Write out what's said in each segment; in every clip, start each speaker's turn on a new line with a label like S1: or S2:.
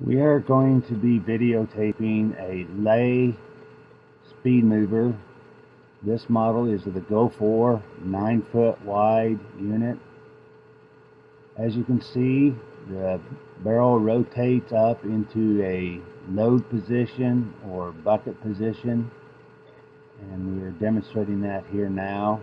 S1: We are going to be videotaping a LEI speed mover. This model is the Go4 9-foot wide unit. As you can see, the barrel rotates up into a load position or bucket position, and we are demonstrating that here now.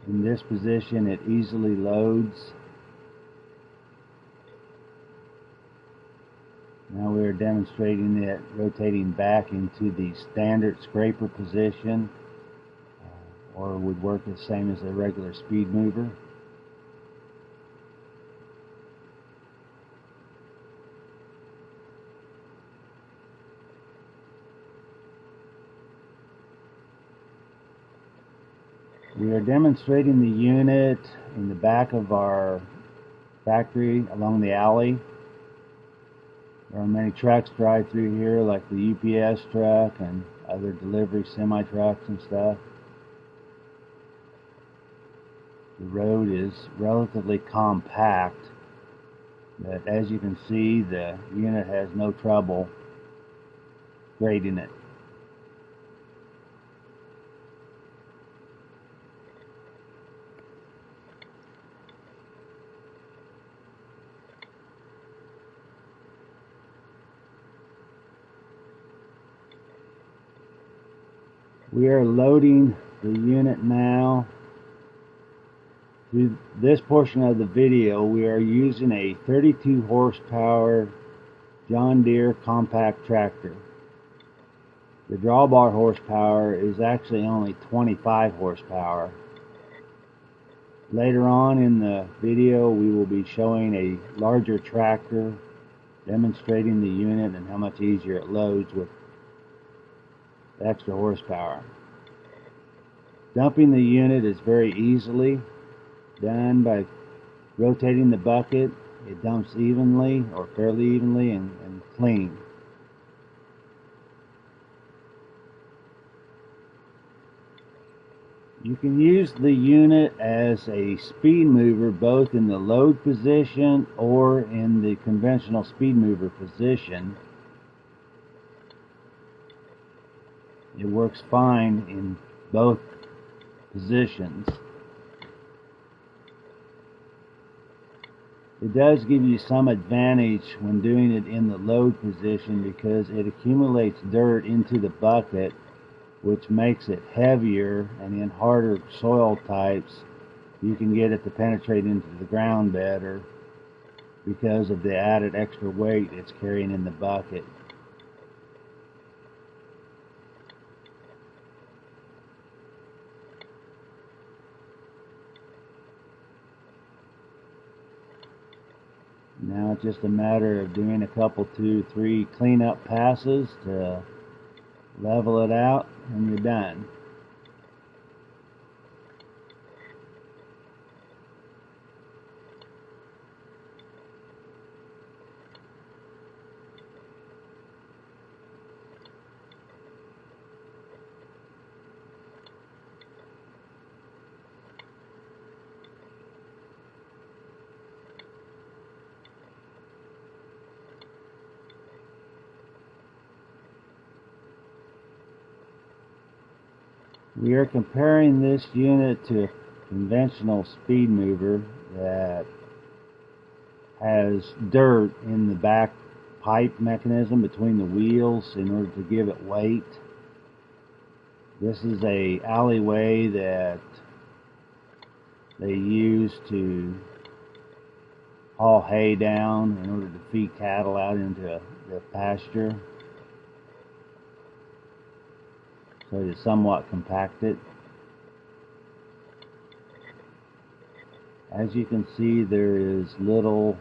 S1: In this position, it easily loads. Now we are demonstrating it rotating back into the standard scraper position, or would work the same as a regular speed mover. We are demonstrating the unit in the back of our factory along the alley. There are many trucks drive through here, like the UPS truck and other delivery semi-trucks and stuff. The road is relatively compact, but as you can see, the unit has no trouble grading it. We are loading the unit now. Through this portion of the video, we are using a 32 horsepower John Deere compact tractor. The drawbar horsepower is actually only 25 horsepower. Later on in the video, we will be showing a larger tractor demonstrating the unit and how much easier it loads with extra horsepower. Dumping the unit is very easily done by rotating the bucket. It dumps evenly or fairly evenly and clean. You can use the unit as a speed mover both in the load position or in the conventional speed mover position. It works fine in both positions. It does give you some advantage when doing it in the load position because it accumulates dirt into the bucket, which makes it heavier, and in harder soil types you can get it to penetrate into the ground better because of the added extra weight it's carrying in the bucket. Now it's just a matter of doing a couple, 2, 3 cleanup passes to level it out, and you're done. We are comparing this unit to a conventional speed mover that has dirt in the back pipe mechanism between the wheels in order to give it weight. This is a alleyway that they use to haul hay down in order to feed cattle out into the pasture. So to somewhat compact it. As you can see, there is little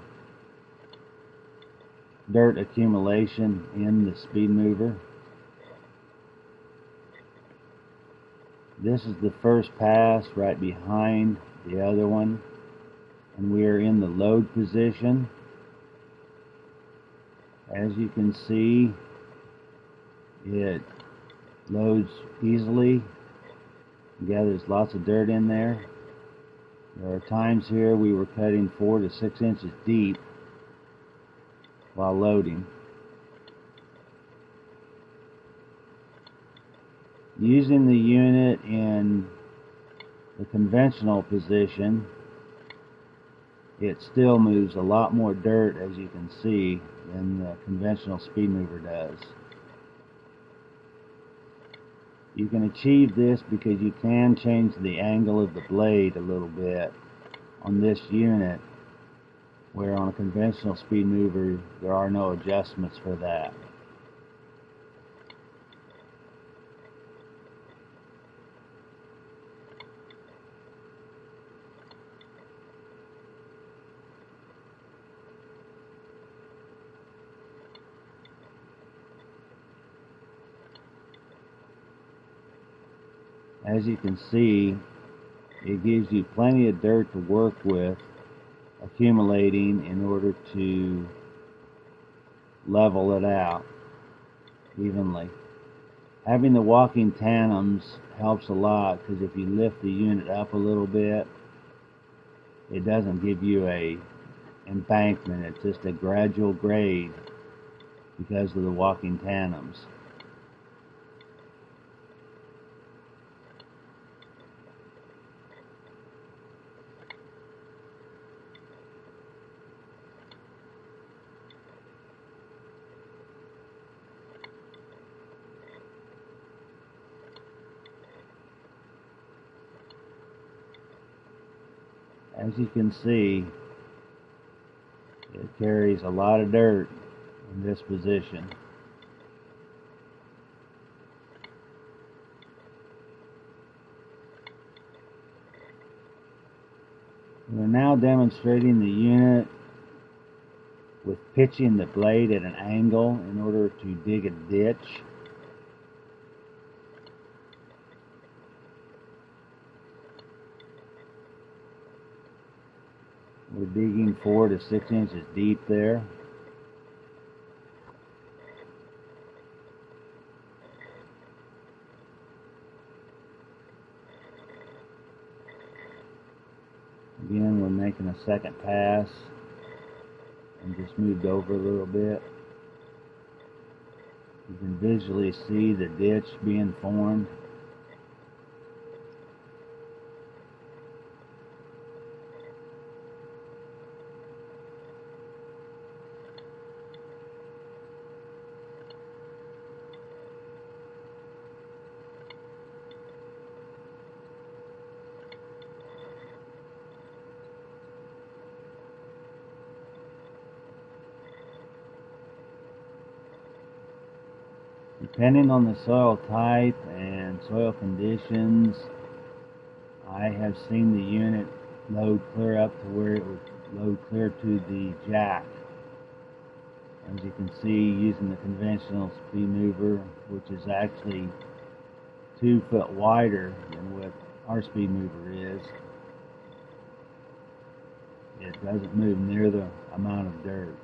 S1: dirt accumulation in the speed mover. This is the first pass right behind the other one, and we are in the load position. As you can see, it loads easily Yeah, there's lots of dirt in there. There are times here we were cutting 4 to 6 inches deep while loading. Using the unit in the conventional position, it still moves a lot more dirt, as you can see, than the conventional speed mover does. You can achieve this because you can change the angle of the blade a little bit on this unit, where on a conventional speed mover there are no adjustments for that. As you can see, it gives you plenty of dirt to work with, accumulating in order to level it out evenly. Having the walking tandems helps a lot, because if you lift the unit up a little bit, it doesn't give you a embankment. It's just a gradual grade because of the walking tandems. As you can see, it carries a lot of dirt in this position. We're now demonstrating the unit with pitching the blade at an angle in order to dig a ditch. We're digging 4 to 6 inches deep there. Again, we're making a second pass and just moved over a little bit. You can visually see the ditch being formed. Depending on the soil type and soil conditions, I have seen the unit load clear up to where it would load clear to the jack. As you can see, using the conventional speed mover, which is actually 2 foot wider than what our speed mover is, it doesn't move near the amount of dirt.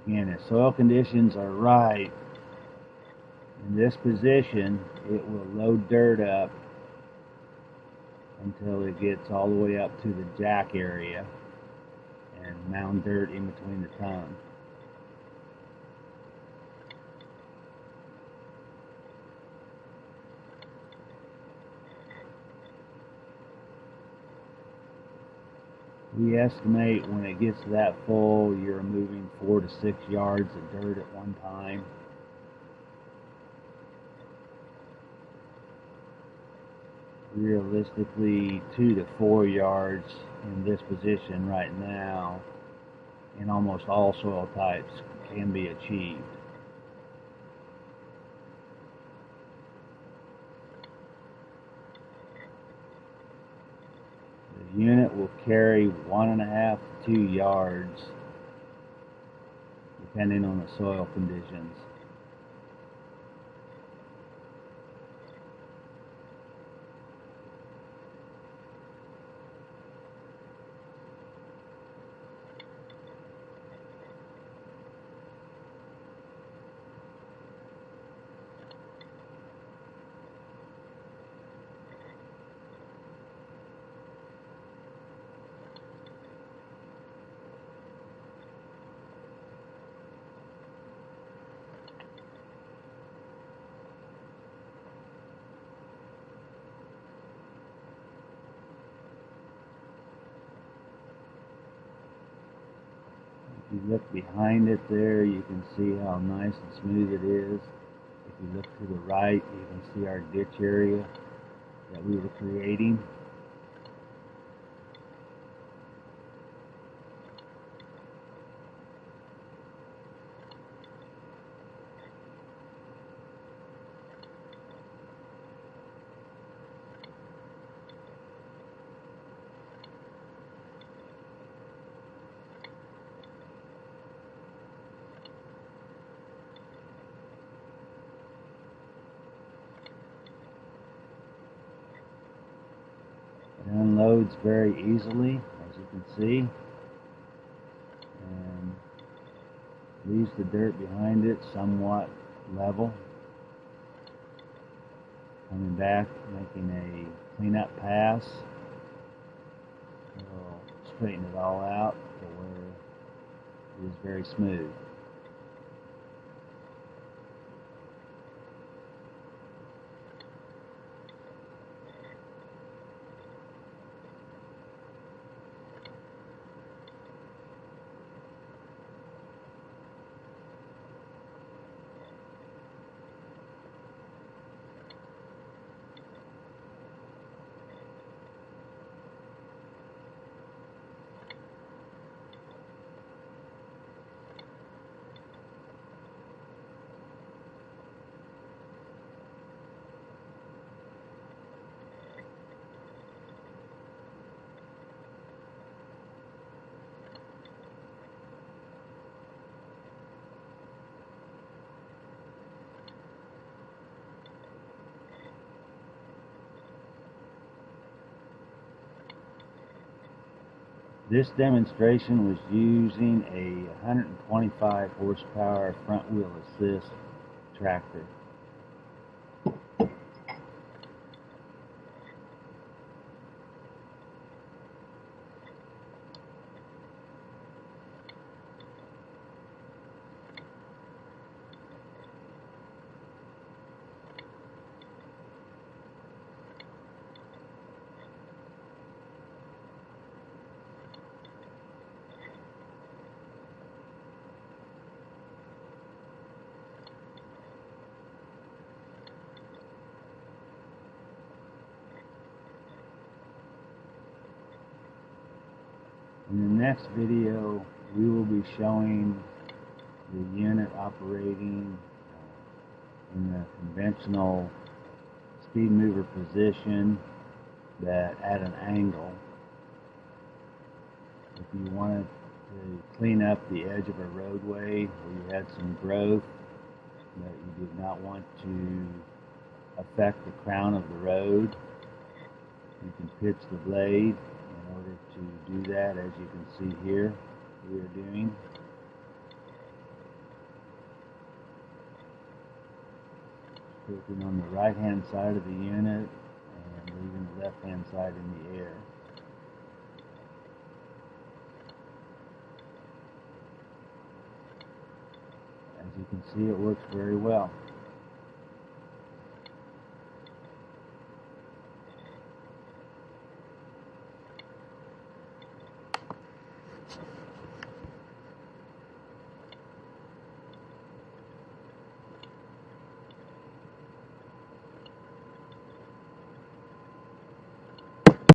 S1: Again, if soil conditions are right, in this position, it will load dirt up until it gets all the way up to the jack area and mound dirt in between the tongue. We estimate when it gets to that full, you're removing 4 to 6 yards of dirt at one time. Realistically, 2 to 4 yards in this position right now in almost all soil types can be achieved. The unit will carry 1.5 to 2 yards depending on the soil conditions. you look behind it there, you can see how nice and smooth it is. If you look to the right, you can see our ditch area that we were creating. It unloads very easily, as you can see, and leaves the dirt behind it somewhat level. Coming back, making a cleanup pass. We'll straighten it all out to where it is very smooth. This demonstration was using a 125 horsepower front wheel assist tractor. In the next video, we will be showing the unit operating in the conventional speed mover position, that at an angle. If you wanted to clean up the edge of a roadway where you had some growth that you did not want to affect the crown of the road, you can pitch the blade. In order to do that, as you can see here, we are doing. Stroking on the right hand side of the unit and leaving the left hand side in the air. As you can see, it works very well.